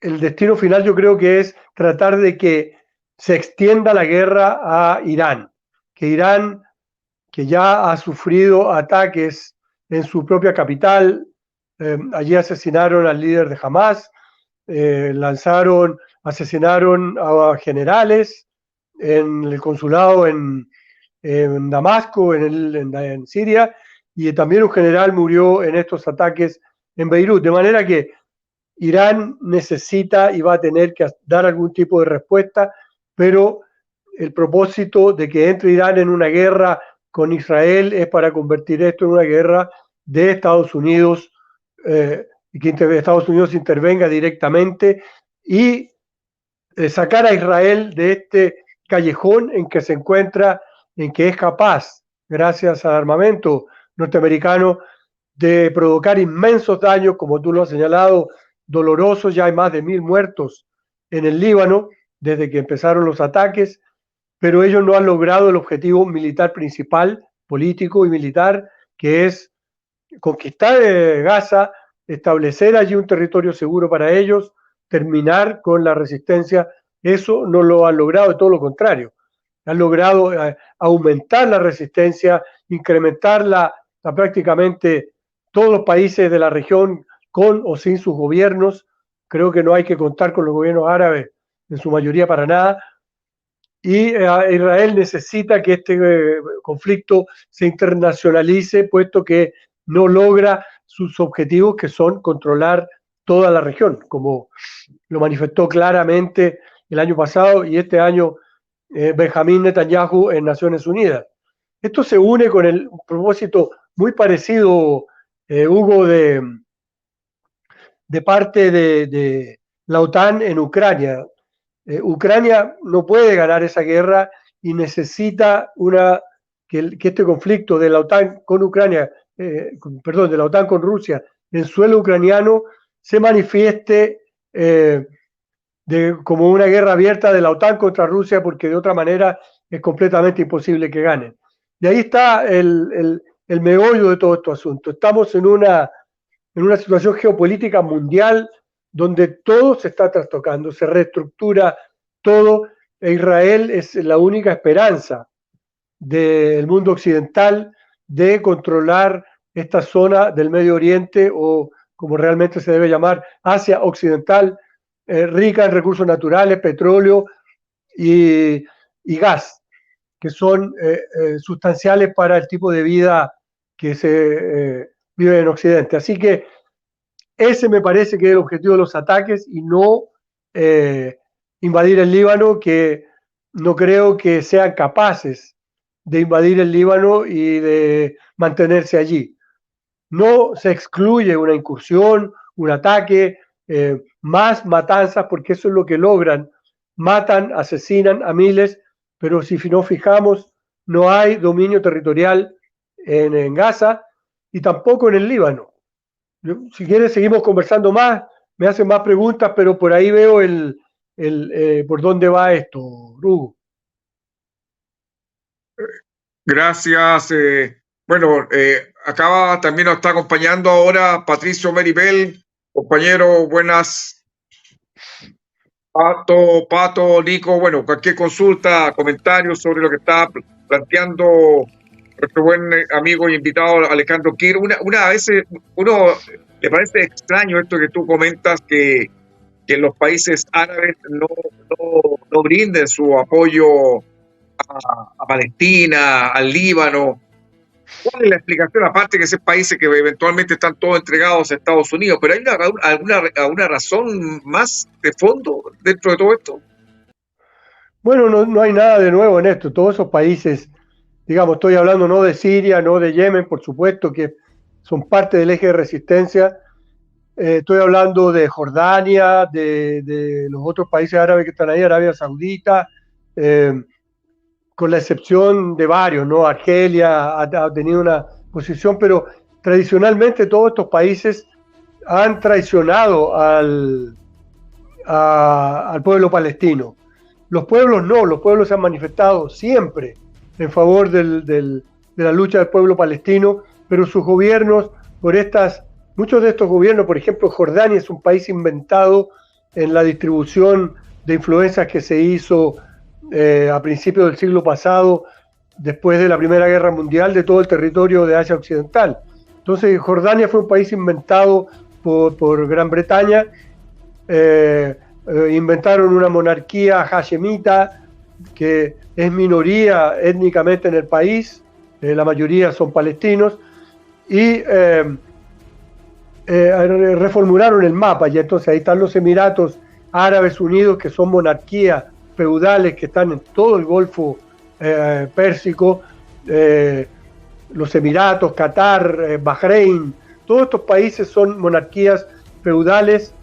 el destino final yo creo que es tratar de que se extienda la guerra a Irán, que Irán, que ya ha sufrido ataques en su propia capital, allí asesinaron al líder de Hamas, asesinaron a generales en el consulado en Damasco, en Siria, y también un general murió en estos ataques en Beirut. De manera que Irán necesita y va a tener que dar algún tipo de respuesta, pero el propósito de que entre Irán en una guerra con Israel es para convertir esto en una guerra de Estados Unidos, y que Estados Unidos intervenga directamente y sacar a Israel de este callejón en que se encuentra, en que es capaz, gracias al armamento norteamericano, de provocar inmensos daños, como tú lo has señalado, dolorosos. Ya hay más de 1.000 muertos en el Líbano desde que empezaron los ataques, pero ellos no han logrado el objetivo militar principal, político y militar, que es conquistar Gaza, establecer allí un territorio seguro para ellos, terminar con la resistencia. Eso no lo han logrado, todo lo contrario. Han logrado aumentar la resistencia, incrementarla a prácticamente todos los países de la región, con o sin sus gobiernos. Creo que no hay que contar con los gobiernos árabes en su mayoría para nada. Y Israel necesita que este conflicto se internacionalice, puesto que no logra sus objetivos, que son controlar toda la región, como lo manifestó claramente el año pasado y este año Benjamín Netanyahu en Naciones Unidas. Esto se une con el propósito muy parecido, Hugo, de parte de la OTAN en Ucrania. Ucrania no puede ganar esa guerra y necesita que este conflicto de la OTAN con Ucrania, de la OTAN con Rusia en suelo ucraniano se manifieste como una guerra abierta de la OTAN contra Rusia, porque de otra manera es completamente imposible que ganen. Y ahí está el meollo de todo este asunto. Estamos en una situación geopolítica mundial donde todo se está trastocando, se reestructura todo, e Israel es la única esperanza del mundo occidental de controlar esta zona del Medio Oriente, o como realmente se debe llamar, Asia Occidental, rica en recursos naturales, petróleo y gas, que son sustanciales para el tipo de vida que se vive en Occidente. Así que ese me parece que es el objetivo de los ataques, y no invadir el Líbano, que no creo que sean capaces de invadir el Líbano y de mantenerse allí. No se excluye una incursión, un ataque, más matanzas, porque eso es lo que logran. Matan, asesinan a miles, pero si nos fijamos, no hay dominio territorial en Gaza y tampoco en el Líbano. Si quieres seguimos conversando más, me hacen más preguntas, pero por ahí veo por dónde va esto, Hugo. Gracias. Bueno, acá también nos está acompañando ahora Patricio Meribel. Compañero, buenas. Pato, Nico, bueno, cualquier consulta, comentario sobre lo que está planteando nuestro buen amigo y invitado Alejandro Quir. Una veces uno le parece extraño esto que tú comentas, que los países árabes no brinden su apoyo a Palestina, al Líbano. ¿Cuál es la explicación? Aparte que esos países que eventualmente están todos entregados a Estados Unidos, pero ¿hay alguna razón más de fondo dentro de todo esto? Bueno, no hay nada de nuevo en esto. Todos esos países, digamos, estoy hablando no de Siria, no de Yemen, por supuesto, que son parte del eje de resistencia. Estoy hablando de Jordania, de los otros países árabes que están ahí, Arabia Saudita, con la excepción de varios, ¿no? Argelia ha tenido una posición, pero tradicionalmente todos estos países han traicionado al pueblo palestino. Los pueblos no, los pueblos se han manifestado siempre en favor de la lucha del pueblo palestino, pero sus gobiernos, muchos de estos gobiernos, por ejemplo, Jordania es un país inventado en la distribución de influencias que se hizo a principios del siglo pasado, después de la Primera Guerra Mundial, de todo el territorio de Asia Occidental. Entonces Jordania fue un país inventado por Gran Bretaña. Inventaron una monarquía hashemita que es minoría étnicamente en el país, la mayoría son palestinos, y reformularon el mapa, y entonces ahí están los Emiratos Árabes Unidos, que son monarquías feudales que están en todo el Golfo Pérsico, los Emiratos, Qatar, Bahrein, todos estos países son monarquías feudales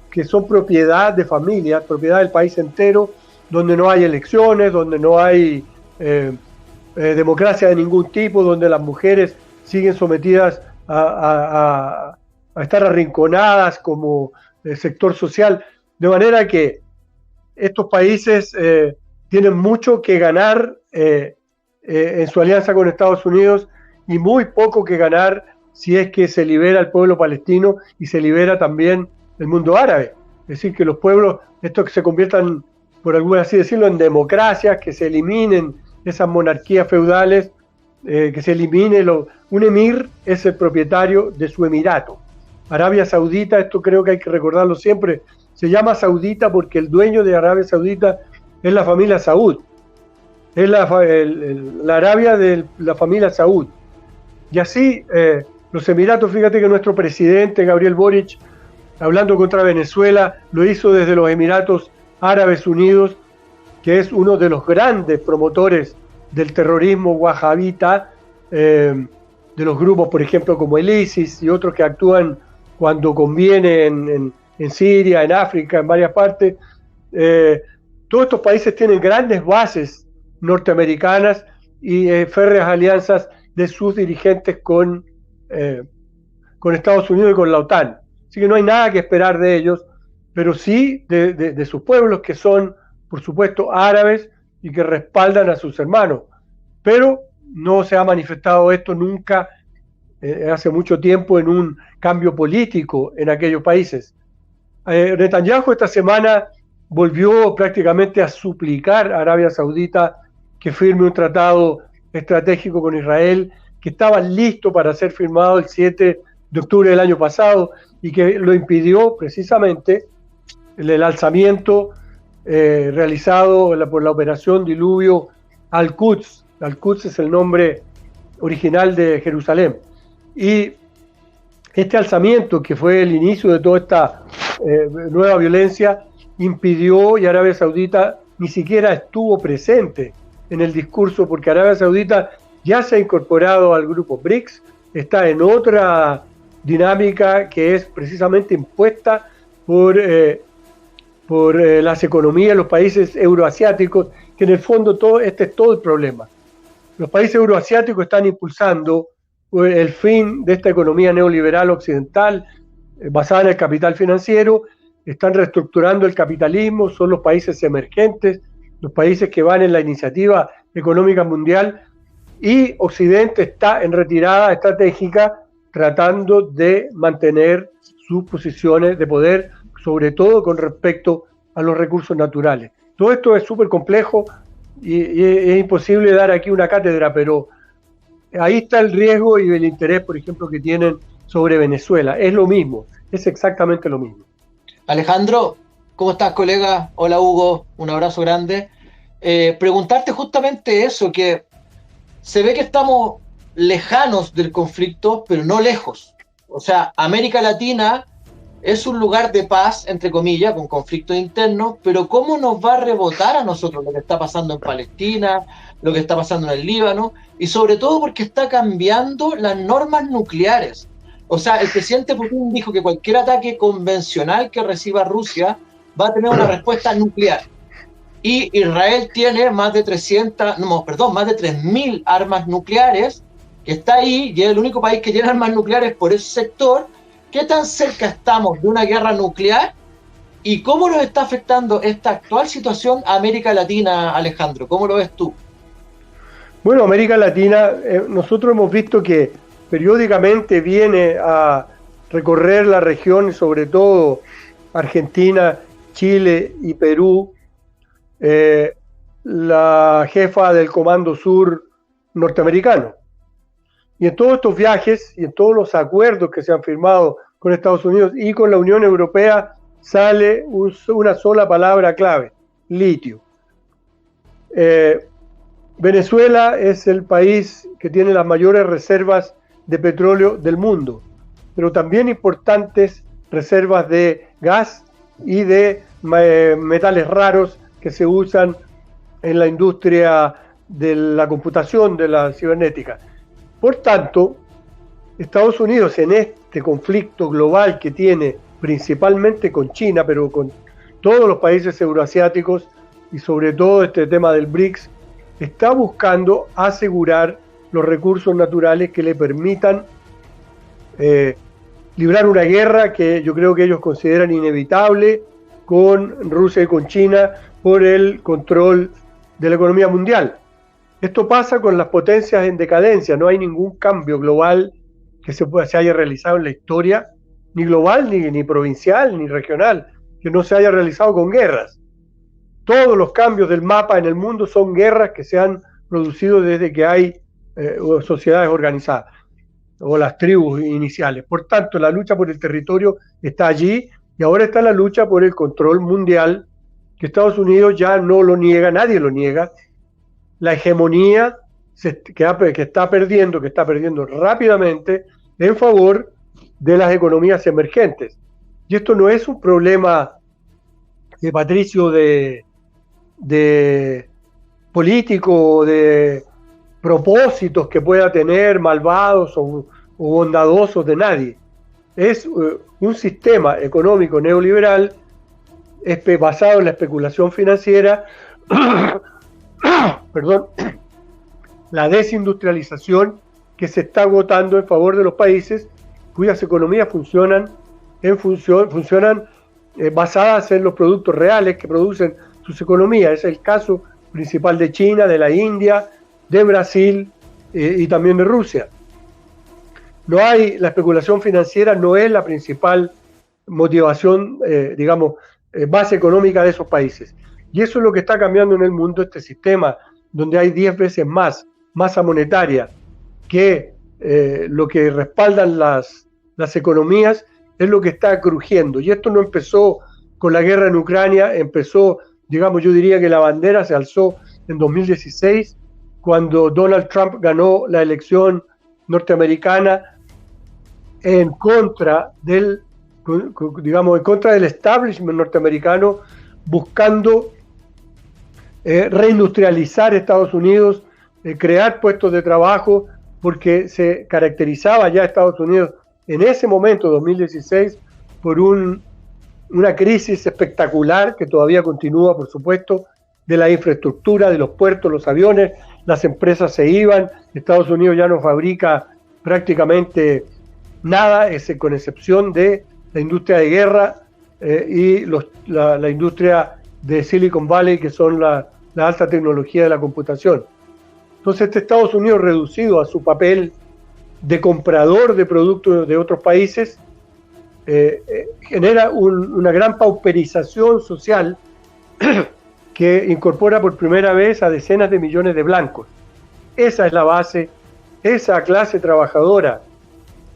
que son propiedad de familias, propiedad del país entero, donde no hay elecciones, donde no hay democracia de ningún tipo, donde las mujeres siguen sometidas a estar arrinconadas como sector social, de manera que estos países tienen mucho que ganar en su alianza con Estados Unidos y muy poco que ganar si es que se libera el pueblo palestino y se libera también el mundo árabe. Es decir, que los pueblos, estos que se conviertan, por alguna así decirlo, en democracias, que se eliminen esas monarquías feudales, que se elimine un emir es el propietario de su emirato. Arabia Saudita, esto creo que hay que recordarlo siempre, se llama saudita porque el dueño de Arabia Saudita es la familia Saud, es la Arabia de la familia Saud. Y así los Emiratos, fíjate que nuestro presidente Gabriel Boric, hablando contra Venezuela, lo hizo desde los Emiratos Árabes Unidos, que es uno de los grandes promotores del terrorismo wahabita, de los grupos, por ejemplo, como el ISIS y otros que actúan cuando conviene en Siria, en África, en varias partes. Todos estos países tienen grandes bases norteamericanas y férreas alianzas de sus dirigentes con Estados Unidos y con la OTAN. Así que no hay nada que esperar de ellos, pero sí de sus pueblos, que son, por supuesto, árabes y que respaldan a sus hermanos. Pero no se ha manifestado esto nunca, hace mucho tiempo, en un cambio político en aquellos países. Netanyahu esta semana volvió prácticamente a suplicar a Arabia Saudita que firme un tratado estratégico con Israel, que estaba listo para ser firmado el 7 de octubre del año pasado y que lo impidió precisamente el alzamiento realizado por la operación Diluvio Al-Quds. Al-Quds es el nombre original de Jerusalén. Y este alzamiento, que fue el inicio de toda esta nueva violencia, impidió, y Arabia Saudita ni siquiera estuvo presente en el discurso, porque Arabia Saudita ya se ha incorporado al grupo BRICS, está en otra dinámica que es precisamente impuesta por las economías de los países euroasiáticos, que en el fondo este es todo el problema. Los países euroasiáticos están impulsando el fin de esta economía neoliberal occidental basada en el capital financiero, están reestructurando el capitalismo, son los países emergentes, los países que van en la iniciativa económica mundial, y Occidente está en retirada estratégica tratando de mantener sus posiciones de poder, sobre todo con respecto a los recursos naturales. Todo esto es súper complejo y es imposible dar aquí una cátedra, pero ahí está el riesgo y el interés, por ejemplo, que tienen sobre Venezuela. Es lo mismo, es exactamente lo mismo. Alejandro, ¿cómo estás, colega? Hola, Hugo, un abrazo grande. Preguntarte justamente eso, que se ve que estamos lejanos del conflicto, pero no lejos. O sea, América Latina es un lugar de paz, entre comillas, con conflictos internos, pero ¿cómo nos va a rebotar a nosotros lo que está pasando en Palestina, lo que está pasando en el Líbano? Y sobre todo porque está cambiando las normas nucleares. O sea, el presidente Putin dijo que cualquier ataque convencional que reciba Rusia va a tener una respuesta nuclear. Y Israel tiene más de 3.000 armas nucleares, que está ahí, y es el único país que tiene armas nucleares por ese sector. ¿Qué tan cerca estamos de una guerra nuclear? ¿Y cómo nos está afectando esta actual situación a América Latina, Alejandro? ¿Cómo lo ves tú? Bueno, América Latina, nosotros hemos visto que periódicamente viene a recorrer la región, sobre todo Argentina, Chile y Perú, la jefa del Comando Sur norteamericano. Y en todos estos viajes y en todos los acuerdos que se han firmado con Estados Unidos y con la Unión Europea sale una sola palabra clave: litio. Venezuela es el país que tiene las mayores reservas de petróleo del mundo, pero también importantes reservas de gas y de metales raros que se usan en la industria de la computación, de la cibernética. Por tanto, Estados Unidos, en este conflicto global que tiene principalmente con China, pero con todos los países euroasiáticos y sobre todo este tema del BRICS, está buscando asegurar los recursos naturales que le permitan librar una guerra que yo creo que ellos consideran inevitable con Rusia y con China por el control de la economía mundial. Esto pasa con las potencias en decadencia. No hay ningún cambio global que se haya realizado en la historia, ni global, ni provincial, ni regional, que no se haya realizado con guerras. Todos los cambios del mapa en el mundo son guerras que se han producido desde que hay sociedades organizadas, o las tribus iniciales. Por tanto, la lucha por el territorio está allí, y ahora está la lucha por el control mundial, que Estados Unidos ya no lo niega, nadie lo niega. La hegemonía que está perdiendo rápidamente en favor de las economías emergentes. Y esto no es un problema, Patricio, de político, de propósitos que pueda tener malvados o bondadosos de nadie. Es un sistema económico neoliberal basado en la especulación financiera, perdón, la desindustrialización que se está agotando en favor de los países cuyas economías funcionan basadas en los productos reales que producen sus economías. Es el caso principal de China, de la India, de Brasil y también de Rusia. La especulación financiera no es la principal motivación, base económica de esos países. Y eso es lo que está cambiando en el mundo, este sistema donde hay 10 veces más masa monetaria que lo que respaldan las economías, es lo que está crujiendo. Y esto no empezó con la guerra en Ucrania, empezó, yo diría que la bandera se alzó en 2016, cuando Donald Trump ganó la elección norteamericana en contra del establishment norteamericano, buscando reindustrializar Estados Unidos, crear puestos de trabajo, porque se caracterizaba ya Estados Unidos en ese momento, 2016, por una crisis espectacular que todavía continúa, por supuesto, de la infraestructura, de los puertos, los aviones. Las empresas se iban, Estados Unidos ya no fabrica prácticamente nada, con excepción de la industria de guerra y la industria de Silicon Valley, que son la alta tecnología de la computación. Entonces, este Estados Unidos, reducido a su papel de comprador de productos de otros países, genera una gran pauperización social que incorpora por primera vez a decenas de millones de blancos. Esa es la base, esa clase trabajadora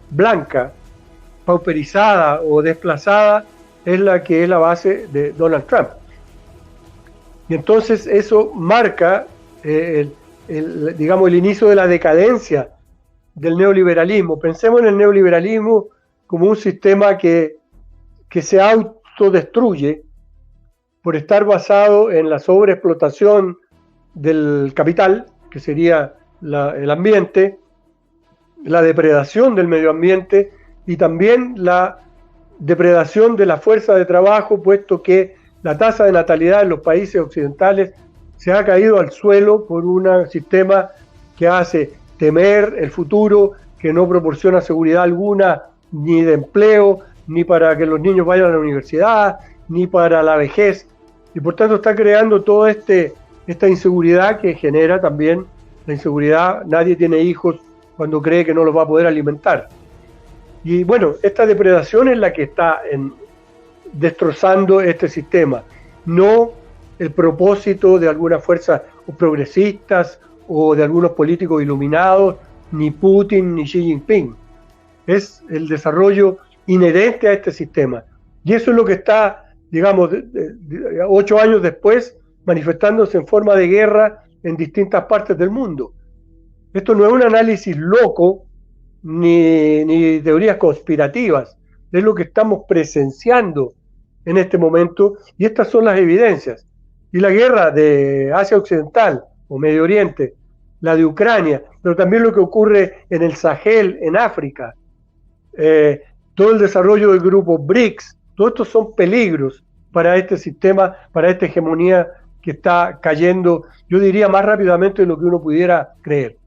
blanca, pauperizada o desplazada, es la que es la base de Donald Trump. Y entonces eso marca el inicio de la decadencia del neoliberalismo. Pensemos en el neoliberalismo como un sistema que se autodestruye por estar basado en la sobreexplotación del capital, que sería el ambiente, la depredación del medio ambiente y también la depredación de la fuerza de trabajo, puesto que la tasa de natalidad en los países occidentales se ha caído al suelo por un sistema que hace temer el futuro, que no proporciona seguridad alguna, ni de empleo, ni para que los niños vayan a la universidad, ni para la vejez. Y por tanto está creando toda esta inseguridad que genera también la inseguridad. Nadie tiene hijos cuando cree que no los va a poder alimentar. Y bueno, esta depredación es la que está destrozando este sistema, no el propósito de algunas fuerzas progresistas o de algunos políticos iluminados, ni Putin ni Xi Jinping. Es el desarrollo inherente a este sistema. Y eso es lo que está, digamos, 8 años después, manifestándose en forma de guerra en distintas partes del mundo. Esto no es un análisis loco, ni teorías conspirativas, es lo que estamos presenciando en este momento, y estas son las evidencias. Y la guerra de Asia Occidental o Medio Oriente, la de Ucrania, pero también lo que ocurre en el Sahel, en África, todo el desarrollo del grupo BRICS, todos estos son peligros para este sistema, para esta hegemonía que está cayendo, yo diría, más rápidamente de lo que uno pudiera creer.